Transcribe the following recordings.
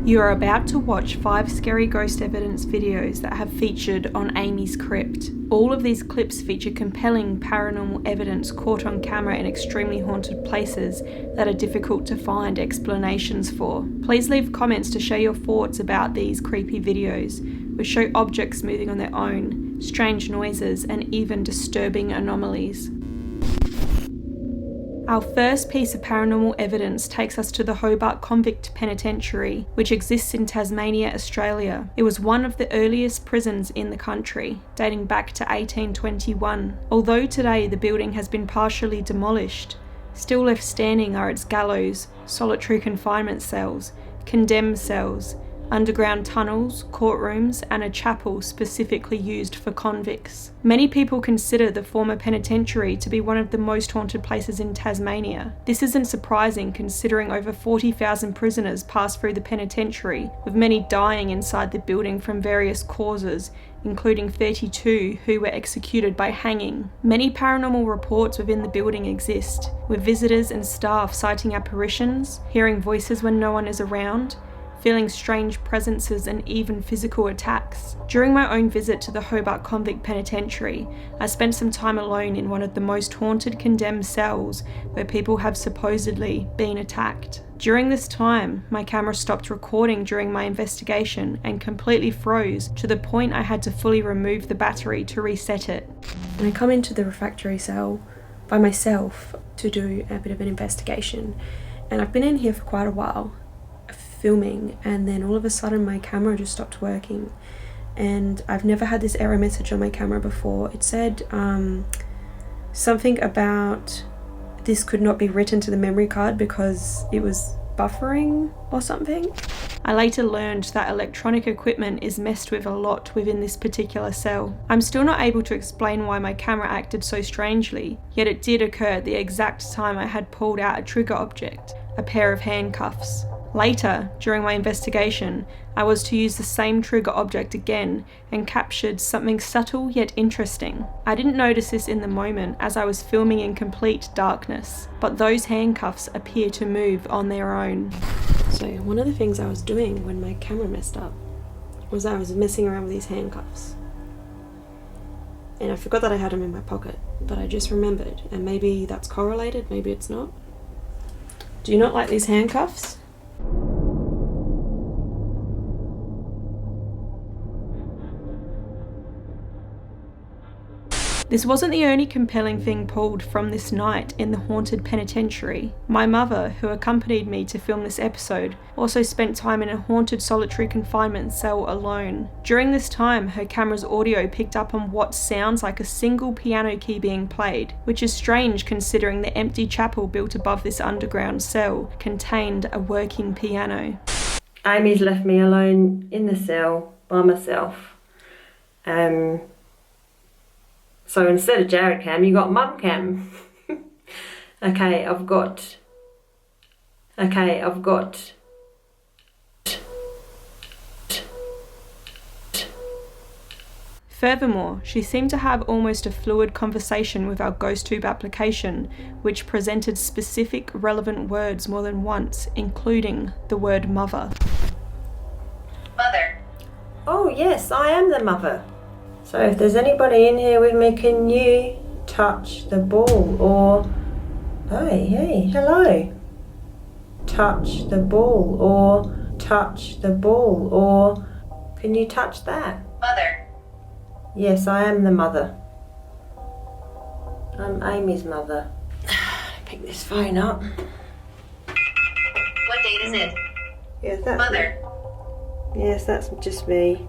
You are about to watch 5 scary ghost evidence videos that have featured on AmysCrypt. All of these clips feature compelling paranormal evidence caught on camera in extremely haunted places that are difficult to find explanations for. Please leave comments to share your thoughts about these creepy videos, which show objects moving on their own, strange noises, and even disturbing anomalies. Our first piece of paranormal evidence takes us to the Hobart Convict penitentiary, which exists in Tasmania, Australia. It was one of the earliest prisons in the country, dating back to 1821. Although today the building has been partially demolished, still left standing are its gallows, solitary confinement cells, condemned cells, underground tunnels, courtrooms, and a chapel specifically used for convicts. Many people consider the former penitentiary to be one of the most haunted places in Tasmania. This isn't surprising considering over 40,000 prisoners passed through the penitentiary, with many dying inside the building from various causes, including 32 who were executed by hanging. Many paranormal reports within the building exist, with visitors and staff citing apparitions, hearing voices when no one is around, feeling strange presences, and even physical attacks. During my own visit to the Hobart Convict penitentiary, I spent some time alone in one of the most haunted condemned cells where people have supposedly been attacked. During this time, my camera stopped recording during my investigation and completely froze to the point I had to fully remove the battery to reset it. And I come into the refractory cell by myself to do a bit of an investigation, and I've been in here for quite a while filming, and then all of a sudden my camera just stopped working, and I've never had this error message on my camera before. It said something about this could not be written to the memory card because it was buffering or something. I later learned that electronic equipment is messed with a lot within this particular cell. I'm still not able to explain why my camera acted so strangely, yet it did occur at the exact time I had pulled out a trigger object, a pair of handcuffs. Later, during my investigation, I was to use the same trigger object again and captured something subtle yet interesting. I didn't notice this in the moment as I was filming in complete darkness, but those handcuffs appear to move on their own. So one of the things I was doing when my camera messed up was I was messing around with these handcuffs. And I forgot that I had them in my pocket, but I just remembered, and maybe that's correlated, maybe it's not. Do you not like these handcuffs? This wasn't the only compelling thing pulled from this night in the haunted penitentiary. My mother, who accompanied me to film this episode, also spent time in a haunted solitary confinement cell alone. During this time, her camera's audio picked up on what sounds like a single piano key being played, which is strange considering the empty chapel built above this underground cell contained a working piano. Amy's left me alone in the cell by myself. So instead of Jared cam, you got mum cam. Okay, I've got. Furthermore, she seemed to have almost a fluid conversation with our GhostTube application, which presented specific relevant words more than once, including the word mother. Mother. Oh yes, I am the mother. So if there's anybody in here with me, can you touch the ball? Or, hey, hello. Touch the ball, or touch the ball, or can you touch that? Mother. Yes, I am the mother. I'm Amy's mother. Pick this phone up. What date is it? Yes, that's Mother. Me. Yes, that's just me.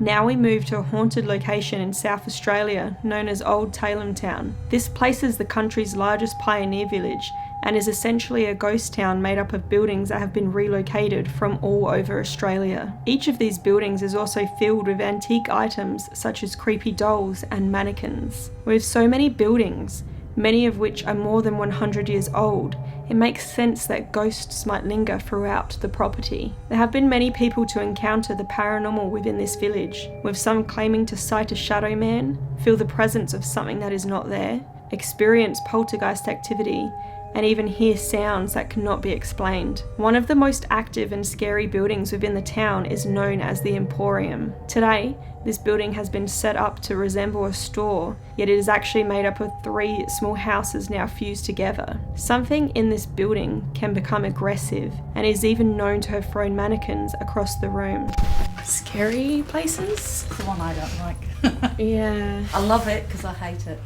Now we move to a haunted location in South Australia known as Old Talem Town. This place is the country's largest pioneer village and is essentially a ghost town made up of buildings that have been relocated from all over Australia. Each of these buildings is also filled with antique items such as creepy dolls and mannequins. With so many buildings, many of which are more than 100 years old, it makes sense that ghosts might linger throughout the property. There have been many people to encounter the paranormal within this village, with some claiming to sight a shadow man, feel the presence of something that is not there, experience poltergeist activity, and even hear sounds that cannot be explained. One of the most active and scary buildings within the town is known as the Emporium. Today, this building has been set up to resemble a store, yet it is actually made up of 3 small houses now fused together. Something in this building can become aggressive and is even known to have thrown mannequins across the room. Scary places? It's the one I don't like. Yeah. I love it because I hate it.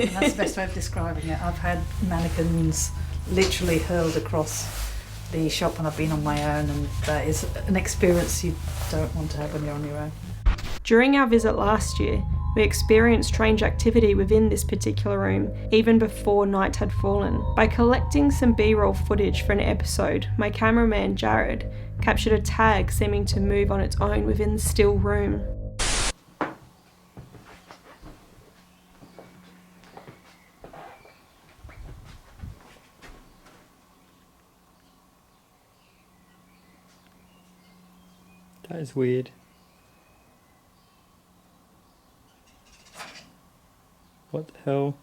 And that's the best way of describing it. I've had mannequins literally hurled across the shop when I've been on my own, and that is an experience you don't want to have when you're on your own. During our visit last year, we experienced strange activity within this particular room, even before night had fallen. By collecting some B-roll footage for an episode, my cameraman Jared captured a tag seeming to move on its own within the still room. That is weird. What the hell?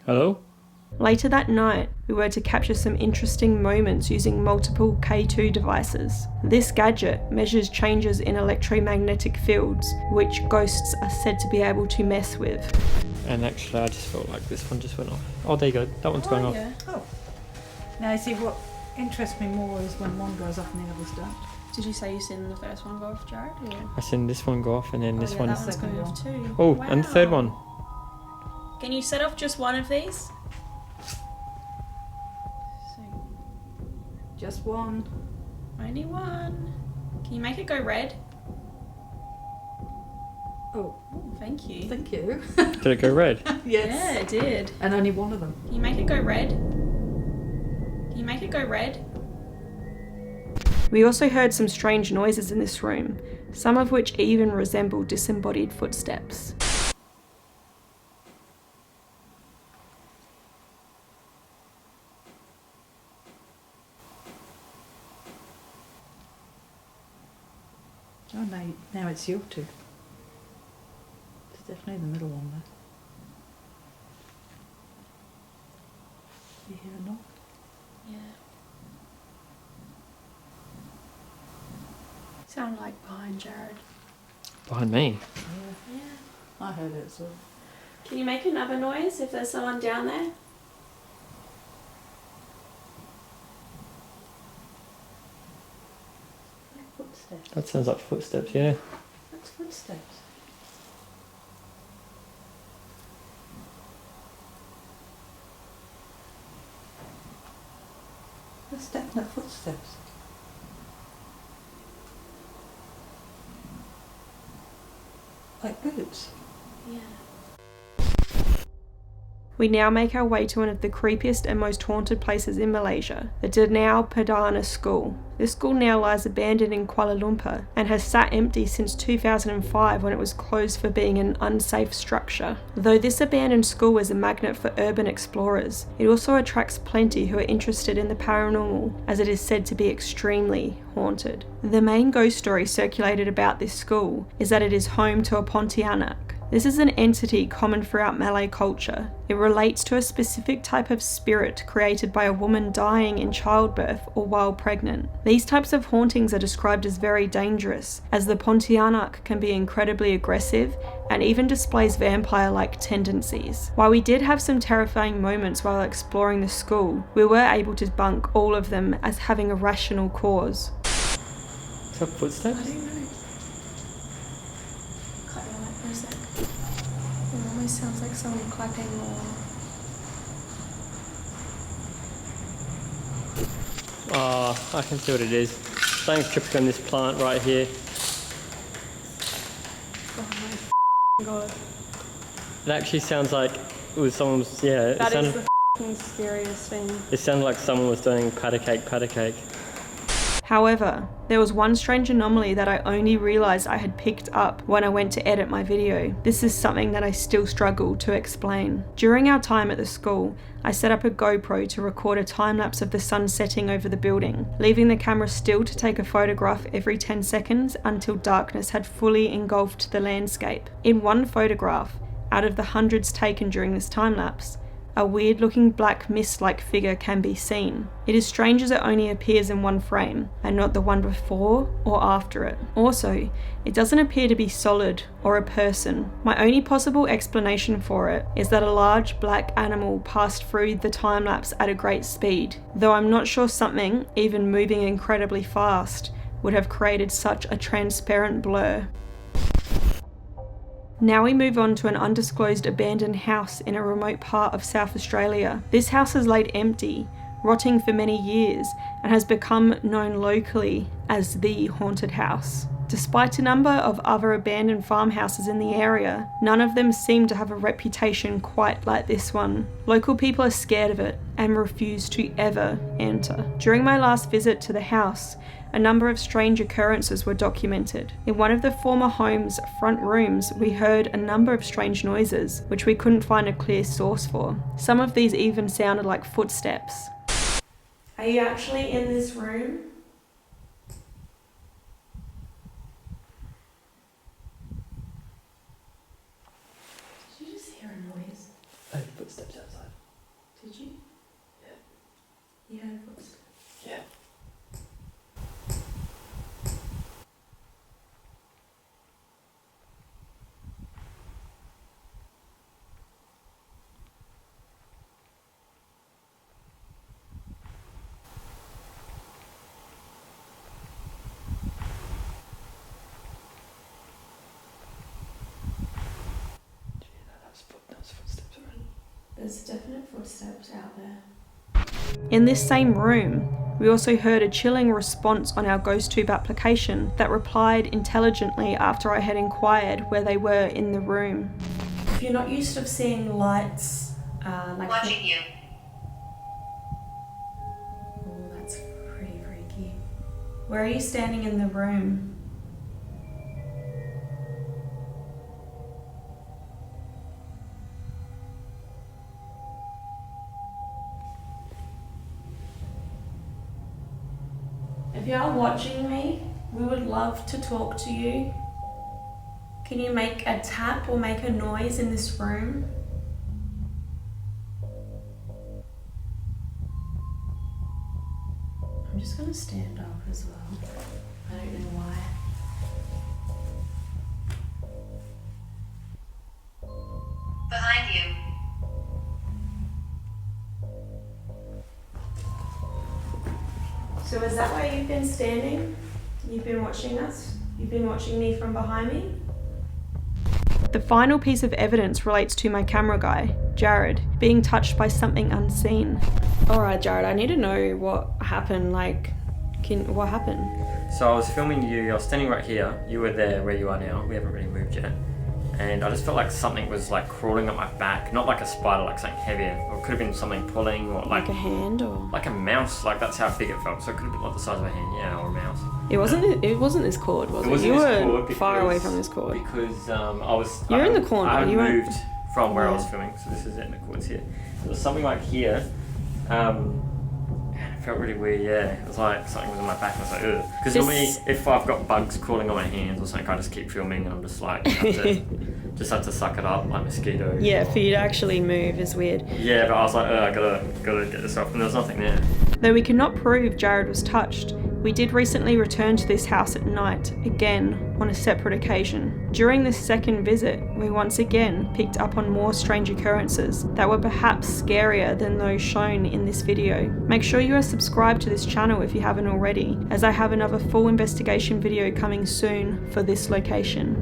Hello? Later that night, we were to capture some interesting moments using multiple K2 devices. This gadget measures changes in electromagnetic fields, which ghosts are said to be able to mess with. And actually I just felt like this one just went off. Oh, there you go. That one's going off. Oh. Now, you see, what interests me more is when one goes off and the others don't. Did you say you've seen the first one go off, Jared? Or? I seen this one go off and then this one. That one's going off too. Oh, wow. and the third one. Can you set off just one of these? Just one. Only one. Can you make it go red? Oh, thank you. thank you. Did it go red? Yes. Yeah, it did. And only one of them. Can you make it go red? Can you make it go red? We also heard some strange noises in this room, some of which even resembled disembodied footsteps. Oh, now it's your two. It's definitely the middle one there. You hear a knock? Yeah. Sound like behind Jared. Behind me. Yeah. I heard it as well. Can you make another noise if there's someone down there? Like footsteps. That sounds like footsteps, yeah. That's footsteps. That's definite footsteps. Like boots. Yeah. We now make our way to one of the creepiest and most haunted places in Malaysia, the Danau Padana School. This school now lies abandoned in Kuala Lumpur and has sat empty since 2005 when it was closed for being an unsafe structure. Though this abandoned school is a magnet for urban explorers, it also attracts plenty who are interested in the paranormal, as it is said to be extremely haunted. The main ghost story circulated about this school is that it is home to a Pontianak. This is an entity common throughout Malay culture. It relates to a specific type of spirit created by a woman dying in childbirth or while pregnant. These types of hauntings are described as very dangerous, as the Pontianak can be incredibly aggressive and even displays vampire-like tendencies. While we did have some terrifying moments while exploring the school, we were able to debunk all of them as having a rational cause. Is that footsteps? I don't know. Cut your light for a sec. It almost sounds like someone clapping or... Oh, I can see what it is. Something's tripping on this plant right here. Oh my god. It actually sounds like it was someone's, yeah. That is the scariest thing. It sounded like someone was doing patty cake. However, there was one strange anomaly that I only realised I had picked up when I went to edit my video. This is something that I still struggle to explain. During our time at the school, I set up a GoPro to record a time-lapse of the sun setting over the building, leaving the camera still to take a photograph every 10 seconds until darkness had fully engulfed the landscape. In one photograph, out of the hundreds taken during this time-lapse, a weird-looking black mist-like figure can be seen. It is strange as it only appears in one frame, and not the one before or after it. Also, it doesn't appear to be solid or a person. My only possible explanation for it is that a large black animal passed through the time-lapse at a great speed, though I'm not sure something, even moving incredibly fast, would have created such a transparent blur. Now we move on to an undisclosed abandoned house in a remote part of South Australia. This house has laid empty, rotting for many years, and has become known locally as the haunted house. Despite a number of other abandoned farmhouses in the area, none of them seem to have a reputation quite like this one. Local people are scared of it and refuse to ever enter. During my last visit to the house, a number of strange occurrences were documented. In one of the former home's front rooms, we heard a number of strange noises, which we couldn't find a clear source for. Some of these even sounded like footsteps. Are you actually in this room? Did you just hear a noise? I heard footsteps outside. Did you? Yeah. You heard footsteps? Yeah. Those footsteps around. There's definite footsteps out there. In this same room, we also heard a chilling response on our GhostTube application that replied intelligently after I had inquired where they were in the room. If you're not used to seeing lights, like watching you. Oh, that's pretty freaky. Where are you standing in the room? If you are watching me, we would love to talk to you. Can you make a tap or make a noise in this room? I'm just gonna stand up as well. I don't know why. Behind you. So is that where you've been standing? You've been watching us? You've been watching me from behind me? The final piece of evidence relates to my camera guy, Jared, being touched by something unseen. Alright, Jared, I need to know what happened, what happened? So I was filming you, I was standing right here, you were there where you are now, we haven't really moved yet. And I just felt like something was like crawling up my back, not like a spider, like something heavier, or it could have been something pulling, or Like a hand or? like a mouse, like that's how big it felt. So it could have been like the size of a hand, yeah, or a mouse. It wasn't this cord, was it? Wasn't You this were cord far away from this cord. Because I was... You're in the corner, I you weren't- moved from where I was Yeah. filming, so this is it, and the cord's here. There was something like here, and it felt really weird, yeah. It was like something was on my back, and I was like, ugh. Because normally, if I've got bugs crawling on my hands or something, I just keep filming, and I'm just like, just have to suck it up, like mosquitoes. Yeah, for you to actually move is weird. Yeah, but I was like, I gotta get this off, and there was nothing there. Though we cannot prove Jared was touched, we did recently return to this house at night, again, on a separate occasion. During this second visit, we once again picked up on more strange occurrences that were perhaps scarier than those shown in this video. Make sure you are subscribed to this channel if you haven't already, as I have another full investigation video coming soon for this location.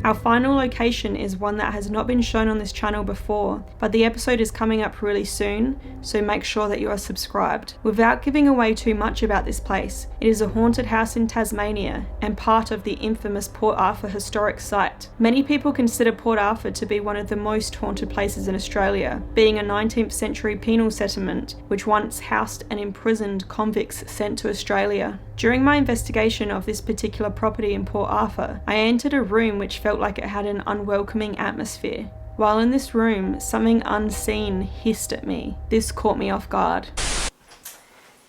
Our final location is one that has not been shown on this channel before, but the episode is coming up really soon, so make sure that you are subscribed. Without giving away too much about this place, it is a haunted house in Tasmania and part of the infamous Port Arthur historic site. Many people consider Port Arthur to be one of the most haunted places in Australia, being a 19th century penal settlement which once housed and imprisoned convicts sent to Australia. During my investigation of this particular property in Port Arthur, I entered a room which felt like it had an unwelcoming atmosphere. While in this room, something unseen hissed at me. This caught me off guard.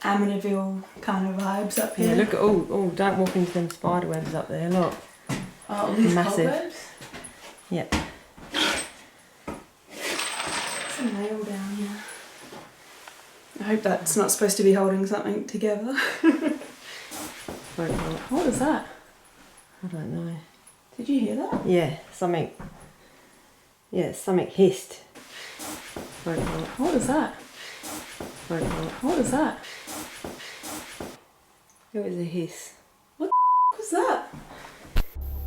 Amityville kind of vibes up here. Yeah, look at oh, don't walk into them spider webs up there, look. Oh, these massive. cobwebs? Yep. There's a nail down here. I hope that's not supposed to be holding something together. What was that? I don't know. Did you hear that? Yeah, something hissed. What was that? What was that? It was a hiss. What was that?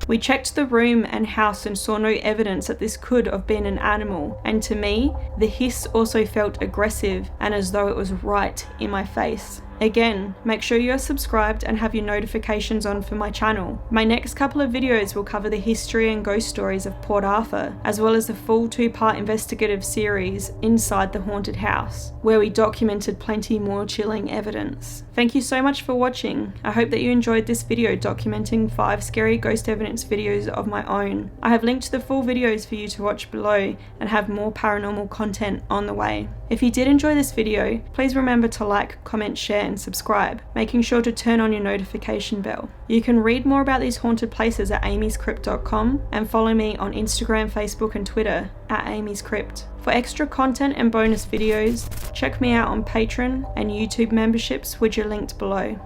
We checked the room and house and saw no evidence that this could have been an animal, and to me, the hiss also felt aggressive and as though it was right in my face. Again, make sure you are subscribed and have your notifications on for my channel. My next couple of videos will cover the history and ghost stories of Port Arthur, as well as the full 2-part investigative series Inside the Haunted House, where we documented plenty more chilling evidence. Thank you so much for watching. I hope that you enjoyed this video documenting 5 scary ghost evidence videos of my own. I have linked the full videos for you to watch below and have more paranormal content on the way. If you did enjoy this video, please remember to like, comment, share and subscribe, making sure to turn on your notification bell. You can read more about these haunted places at AmysCrypt.com and follow me on Instagram, Facebook and Twitter at AmysCrypt. For extra content and bonus videos, check me out on Patreon and YouTube memberships which are linked below.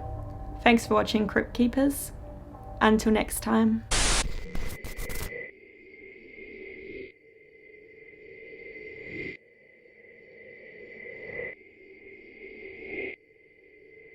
Thanks for watching, Crypt Keepers. Until next time.